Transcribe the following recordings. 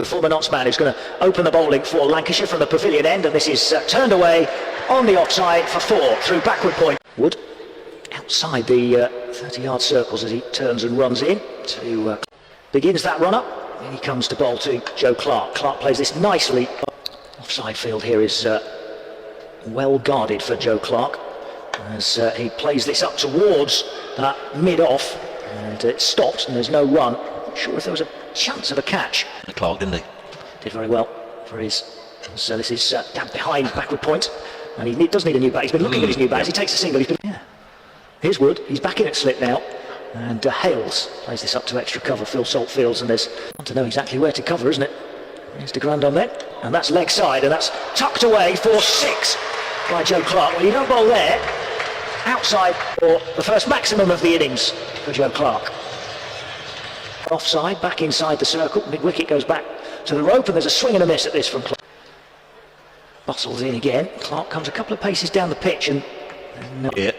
The former Notts man who's going to open the bowling for Lancashire from the pavilion end, and this is turned away on the offside for 4 through backward point. Wood outside the 30-yard circles as he turns and runs in to begins that run up, and he comes to bowl to Joe Clark. Clark plays this nicely. Offside field here is well guarded for Joe Clark as he plays this up towards that mid-off, and it stopped and there's no run. Not sure if there was a chance of a catch. Clark, didn't he? Did very well for his. So this is down behind backward point, and he does need a new bat. He's been looking at his new bat as he takes a single. Here's Wood. He's back in at slip now, and Hales plays this up to extra cover. Phil Saltfields, and there's want to know exactly where to cover, isn't it? Here's de Grand on there, and that's leg side, and that's tucked away for 6 by Joe Clark. Well, you don't bowl there. Outside for the first maximum of the innings for Joe Clark. Offside, back inside the circle. Mid-wicket goes back to the rope, and there's a swing and a miss at this from Clark. Bustles in again. Clark comes a couple of paces down the pitch, and yeah.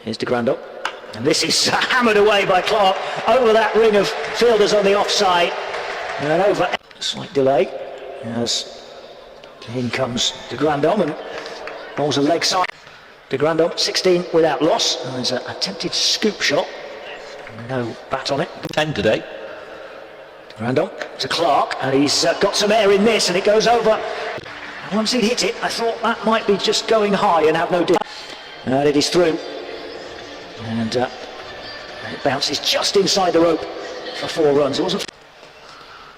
Here's de Grand, and this is hammered away by Clark over that ring of fielders on the offside, and over a slight delay as in comes de Grand and bowls a leg side. De Grand 16 without loss, and there's an attempted scoop shot. No bat on it. 10 today. De Grand to Clark, and he's got some air in this, and it goes over. Once he'd hit it, I thought that might be just going high and have no dip. And it is through. And it bounces just inside the rope for 4 runs. It wasn't.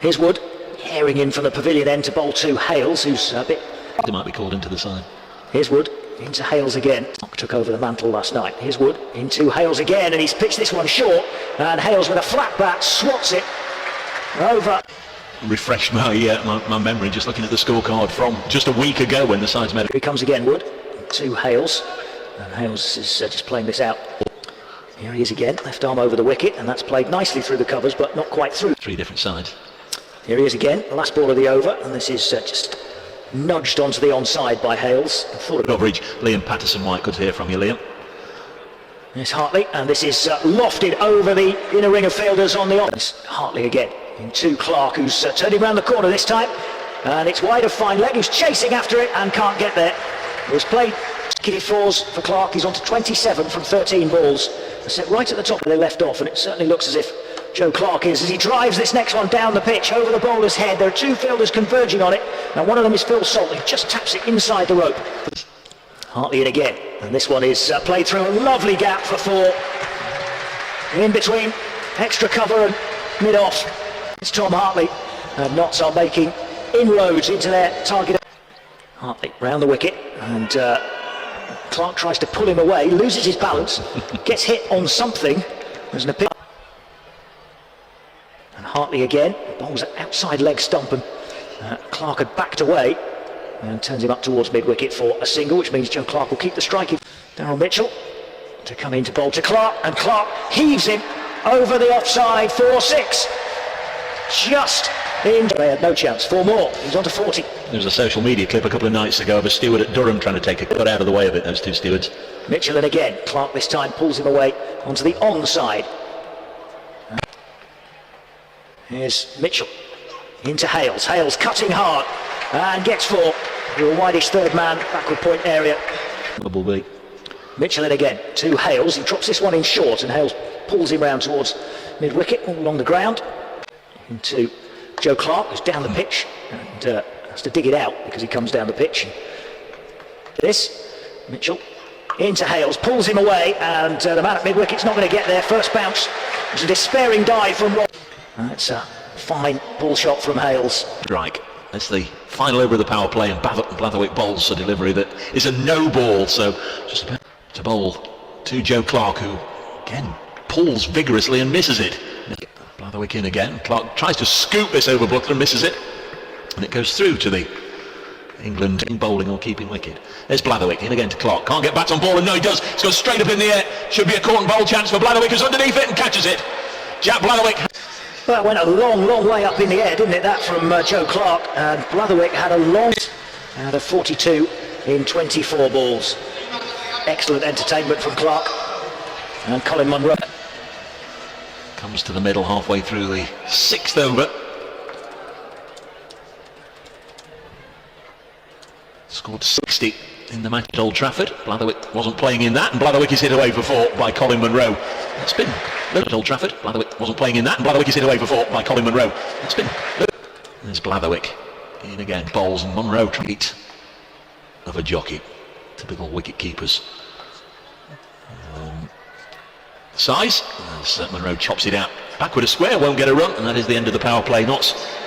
Here's Wood, herring in from the pavilion end to bowl to Hales, who's a bit. They might be called into the side. Here's Wood. Into Hales again. Took over the mantle last night. Here's Wood into Hales again, and he's pitched this one short, and Hales with a flat bat swats it over. Refreshed my memory just looking at the scorecard from just a week ago when the sides met. Here he comes again, Wood to Hales, and Hales is just playing this out. Here he is again, left arm over the wicket, and that's played nicely through the covers but not quite through. 3 different sides. Here he is again, the last ball of the over, and this is just nudged onto the onside by Hales. Coverage, Liam Patterson-White, good to hear from you, Liam. There's Hartley, and this is lofted over the inner ring of fielders on the offense. Hartley again, into Clark, who's turning round the corner this time, and it's wide of fine leg, who's chasing after it and can't get there. It was played kitty 4s for Clark. He's on to 27 from 13 balls. They're set right at the top where they left off, and it certainly looks as if Joe Clark is, as he drives this next one down the pitch over the bowler's head. There are 2 fielders converging on it. Now one of them is Phil Salt. He just taps it inside the rope. Hartley in again, and this one is played through a lovely gap for 4. In between extra cover and mid-off. It's Tom Hartley, and Notts are making inroads into their target. Hartley round the wicket, and Clark tries to pull him away, loses his balance, gets hit on something. There's an appeal. And Hartley again, bowls an outside leg stump, and Clark had backed away and turns him up towards mid-wicket for a single, which means Joe Clark will keep the striking. Darryl Mitchell to come in to bowl to Clark, and Clark heaves him over the offside for 6. Just in. They had no chance. 4 more. He's on to 40. There was a social media clip a couple of nights ago of a steward at Durham trying to take a cut out of the way of it, those 2 stewards. Mitchell in again. Clark this time pulls him away onto the onside. Here's Mitchell into Hales. Hales cutting hard and gets 4. To a wideish third man, backward point area. Bumblebee. Mitchell in again to Hales. He drops this one in short, and Hales pulls him round towards mid-wicket, all along the ground. Into Joe Clark, who's down the pitch, and has to dig it out because he comes down the pitch. This, Mitchell into Hales, pulls him away, and the man at mid-wicket's not going to get there. First bounce. It's a despairing dive from Rob. It's a fine ball shot from Hales. Strike. That's the final over of the power play, and Blatherwick bowls a delivery that is a no ball. So just about to bowl to Joe Clark, who again pulls vigorously and misses it. Blatherwick in again. Clark tries to scoop this over Butler and misses it, and it goes through to the England in bowling or keeping wicket. There's Blatherwick in again to Clark. Can't get bats on ball, and no, he does. It's gone straight up in the air. Should be a caught and bowl chance for Blatherwick, who's underneath it and catches it. Jack Blatherwick. Well, it went a long, long way up in the air, didn't it, that from Joe Clark, and Blatherwick had a long out of 42 in 24 balls. Excellent entertainment from Clark. And Colin Munro comes to the middle halfway through the 6th over. Scored 60 in the match at Old Trafford. Blatherwick wasn't playing in that, and Blatherwick is hit away for 4 by Colin Munro. It's been at Old Trafford. Blatherwick wasn't playing in that, and Blatherwick is hit away for 4 by Colin Munro. It's been. There's Blatherwick in again. Bowles and Munro treat of a jockey. Typical wicket keepers. Size. As Munro chops it out backward a square, won't get a run, and that is the end of the power play. Notts